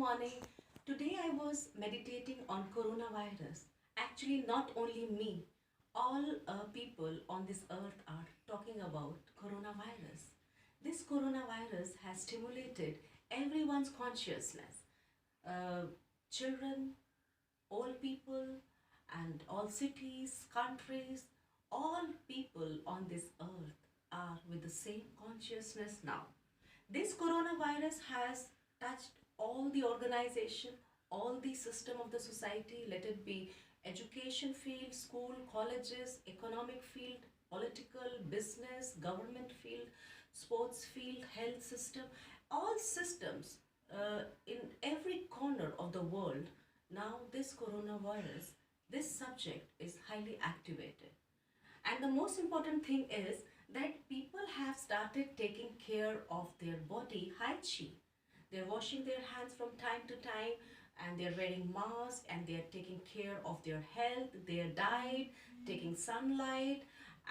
morning. Today I was meditating on coronavirus. Actually, not only me, all people on this earth are talking about coronavirus. This coronavirus has stimulated everyone's consciousness. Uh, Children, all people, and all cities, countries, all people on this earth are with the same consciousness now. This coronavirus has touched all the organization, all the system of the society, let it be education field, school, colleges, economic field, political, business, government field, sports field, health system, all systems in every corner of the world. Now this coronavirus, this subject is highly activated. And the most important thing is that people have started taking care of their body hygiene. They're washing their hands from time to time, and they're wearing masks, and they're taking care of their health, their diet, taking sunlight,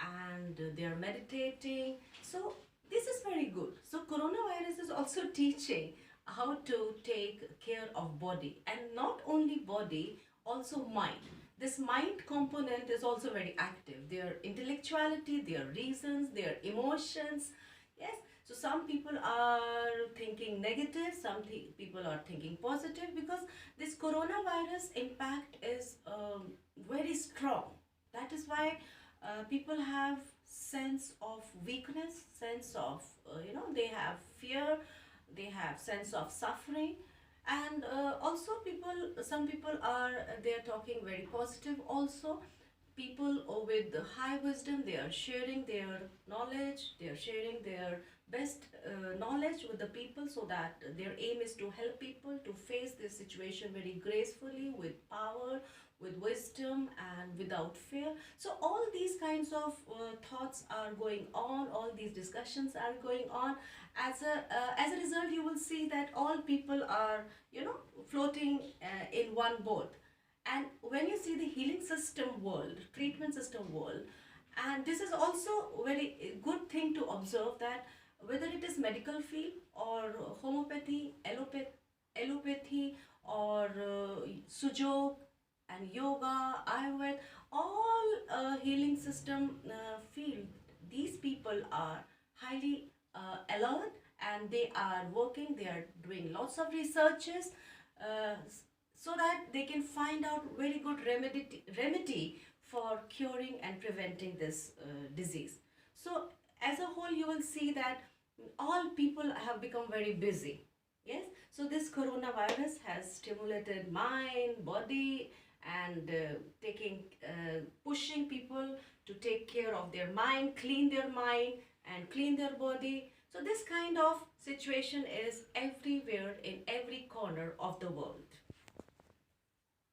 and they're meditating. So this is very good. So coronavirus is also teaching how to take care of body, and not only body, also mind. This mind component is also very active. Their intellectuality, their reasons, their emotions. Yes. So some people are thinking negative, people are thinking positive, because this coronavirus impact is very strong. That is why people have sense of weakness, sense of they have fear, they have sense of suffering. And also some people are they are talking very positive also. People with high wisdom, they are sharing their knowledge, they are sharing their best knowledge with the people, so that their aim is to help people to face this situation very gracefully, with power, with wisdom, and without fear. So all these kinds of thoughts are going on, all these discussions are going on. As a result, you will see that all people are floating in one boat. And when you see the healing system world, treatment system world, and this is also very good thing to observe, that whether it is medical field or homeopathy, allopathy, or sujok and yoga, ayurveda, all healing system field, these people are highly alert, and they are working, they are doing lots of researches, uh, so that they can find out very good remedy for curing and preventing this disease. So as a whole, you will see that all people have become very busy. Yes. So this coronavirus has stimulated mind, body, and pushing people to take care of their mind, and clean their body. So this kind of situation is everywhere, in every corner of the world.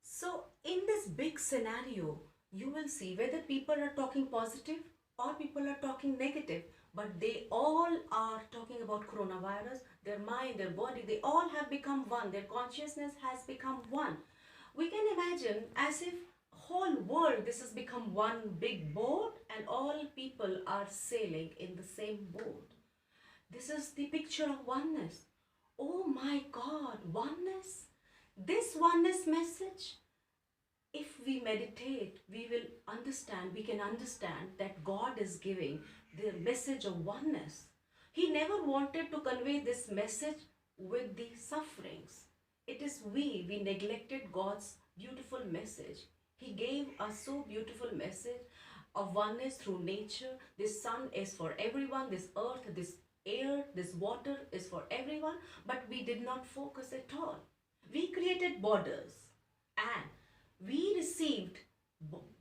So in this big scenario, you will see whether people are talking positive or people are talking negative, but they all are talking about coronavirus. Their mind, their body, they all have become one. Their consciousness has become one. We can imagine as if whole world, this has become one big boat, and all people are sailing in the same boat. This is the picture of oneness. Oh my God, oneness. This oneness message, if we meditate, we can understand that God is giving the message of oneness. He never wanted to convey this message with the sufferings. It is we neglected God's beautiful message. He gave us so beautiful message of oneness through nature. This sun is for everyone, this earth, this air, this water is for everyone, but we did not focus at all. We created borders, and we received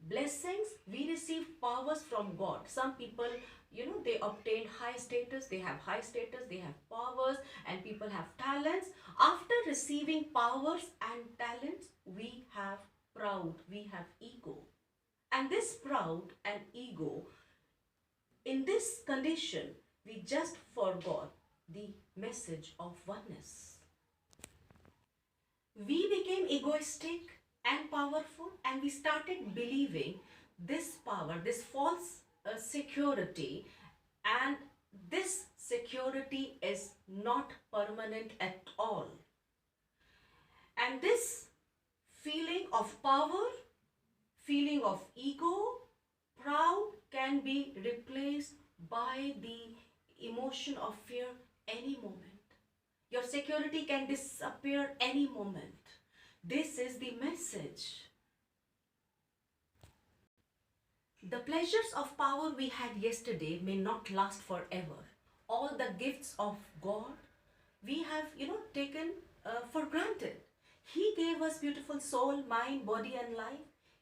blessings, we received powers from God. Some people, they obtained high status, they have high status, they have powers, and people have talents. After receiving powers and talents, we have proud, we have ego. And this proud and ego, in this condition, we just forgot the message of oneness. We became egoistic and powerful, and we started believing this power, this false security, and this security is not permanent at all. And this feeling of power, feeling of ego, proud can be replaced by the emotion of fear any moment. Your security can disappear any moment. This is the message. The pleasures of power we had yesterday may not last forever. All the gifts of God we have, taken for granted. He gave us beautiful soul, mind, body, and life.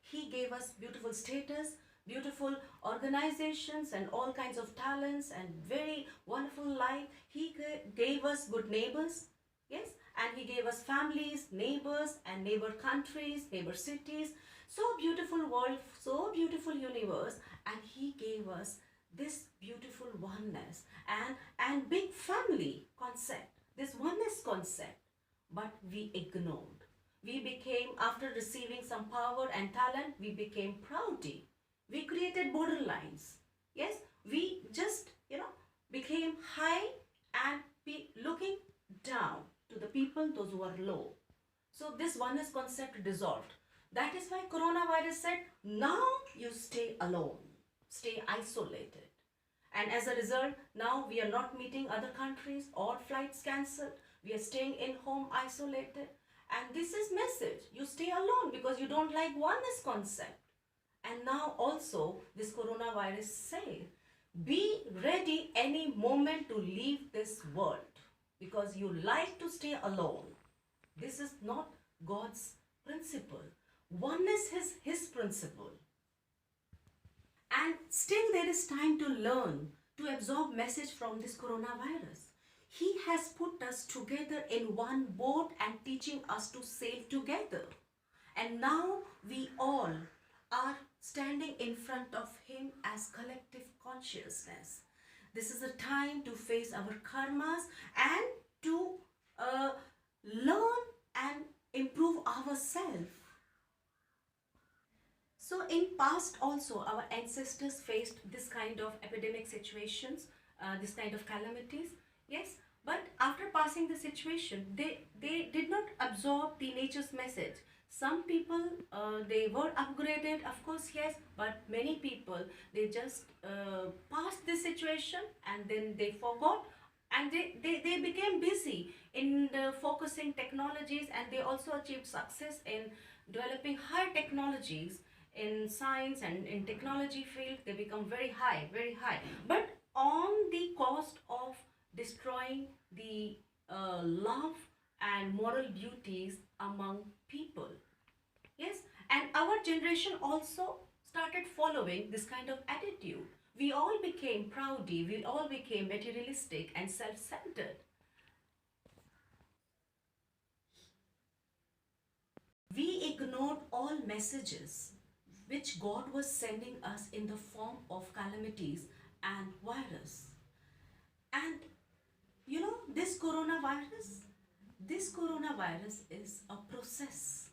He gave us beautiful status, beautiful organizations, and all kinds of talents, and very wonderful life. He gave us good neighbors, yes, and He gave us families, neighbors, and neighbor countries, neighbor cities. So beautiful world, so beautiful universe, and He gave us this beautiful oneness and big family concept, this oneness concept, but we ignored. We became, after receiving some power and talent, we became proudy. We created borderlines. Yes, we just, became high and looking down to the people, those who are low. So this oneness concept dissolved. That is why coronavirus said, now you stay alone, stay isolated. And as a result, now we are not meeting other countries, all flights cancelled, we are staying in home isolated. And this is message, you stay alone because you don't like oneness concept. And now also this coronavirus says, be ready any moment to leave this world because you like to stay alone. This is not God's principle. Oneness is His principle. And still there is time to learn, to absorb message from this coronavirus. He has put us together in one boat and teaching us to sail together. And now we all are standing in front of Him as collective consciousness. This is a time to face our karmas and to learn and improve ourselves. So in past also our ancestors faced this kind of epidemic situations, this kind of calamities, yes, but after passing the situation, they did not absorb the nature's message. Some people, they were upgraded, of course, yes, but many people, they just passed this situation and then they forgot and they became busy in focusing technologies, and they also achieved success in developing high technologies in science and in technology field. They become very high, but on the cost of destroying the love and moral beauties among people. Yes, and our generation also started following this kind of attitude. We all became proudy, we all became materialistic and self-centered. We ignored all messages which God was sending us in the form of calamities and virus. And this coronavirus is a process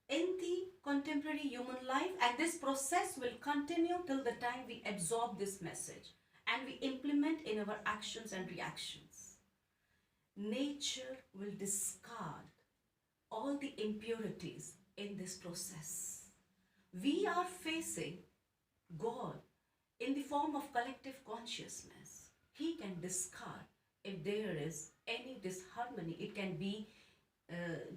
in the contemporary human life, and this process will continue till the time we absorb this message and we implement in our actions and reactions. Nature will discard all the impurities in this process. We are facing God in the form of collective consciousness. He can discard if there is any disharmony. It can be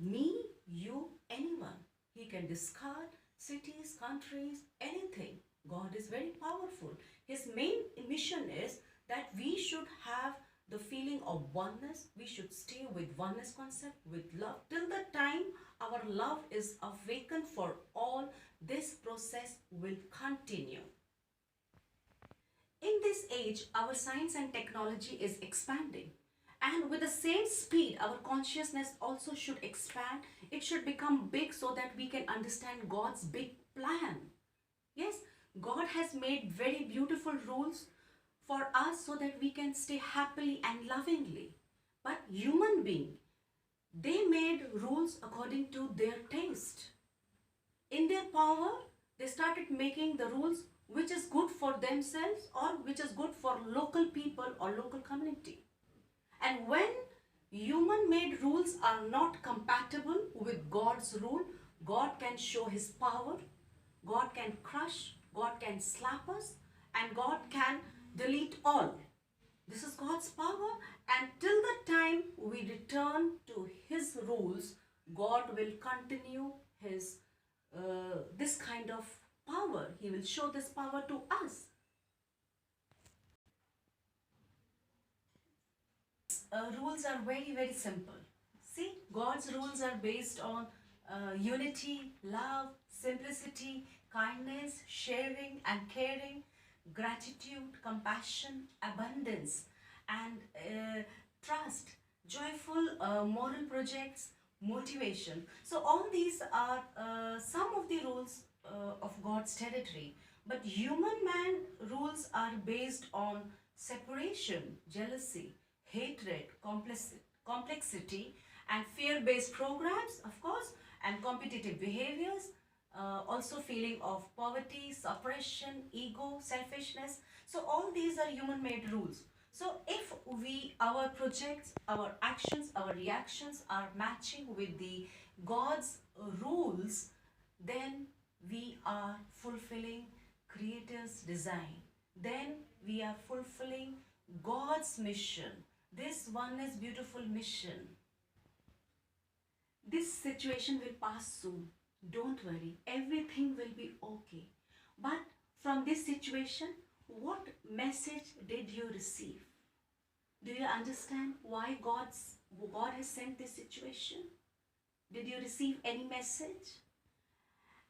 me, you, anyone. He can discard cities, countries, anything. God is very powerful. His main mission is that we should have the feeling of oneness. We should stay with oneness concept, with love. Till the time our love is awakened for all, this process will continue. In this age, our science and technology is expanding. And with the same speed, our consciousness also should expand. It should become big so that we can understand God's big plan. Yes, God has made very beautiful rules for us so that we can stay happily and lovingly. But human beings, they made rules according to their taste. In their power, they started making the rules which is good for themselves or which is good for local people or local community. And when Human made rules are not compatible with God's rule. God can show his power, God can crush, God can slap us, and God can delete all. This is God's power, and till the time we return to his rules, God will continue his this kind of power. He will show this power to us. Rules are very simple. See, God's rules are based on unity, love, simplicity, kindness, sharing and caring, gratitude, compassion, abundance, and trust, joyful moral projects, motivation. So all these are some of the rules of God's territory. But human man rules are based on separation, jealousy, hatred, complexity, and fear-based programs, of course, and competitive behaviors, also feeling of poverty, suppression, ego, selfishness. So all these are human-made rules. So if our projects, our actions, our reactions are matching with the God's rules, then we are fulfilling Creator's design. Then we are fulfilling God's mission. This oneness beautiful mission. This situation will pass soon. Don't worry, everything will be okay. But from this situation, what message did you receive? Do you understand why God has sent this situation? Did you receive any message?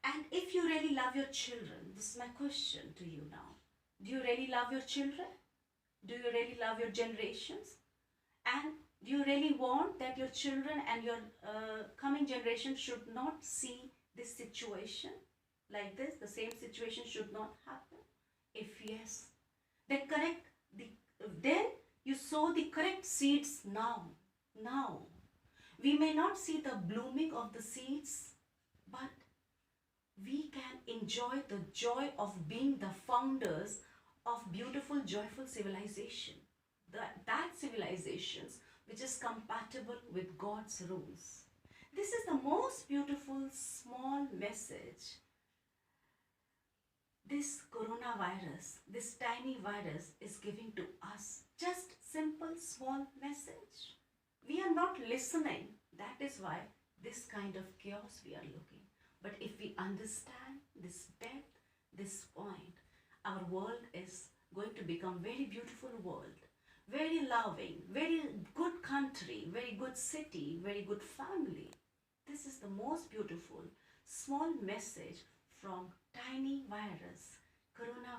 And if you really love your children, this is my question to you now. Do you really love your children? Do you really love your generations? And do you really want that your children and your coming generation should not see this situation like this? The same situation should not happen? If yes, then you sow the correct seeds now. Now. We may not see the blooming of the seeds, but we can enjoy the joy of being the founders of beautiful, joyful civilization. That civilizations which is compatible with God's rules. This is the most beautiful small message this coronavirus, this tiny virus is giving to us. Just simple small message. We are not listening. That is why this kind of chaos we are looking. But if we understand this depth, this point, our world is going to become very beautiful world. Very loving, very good country, very good city, very good family. This is the most beautiful small message from tiny virus, coronavirus.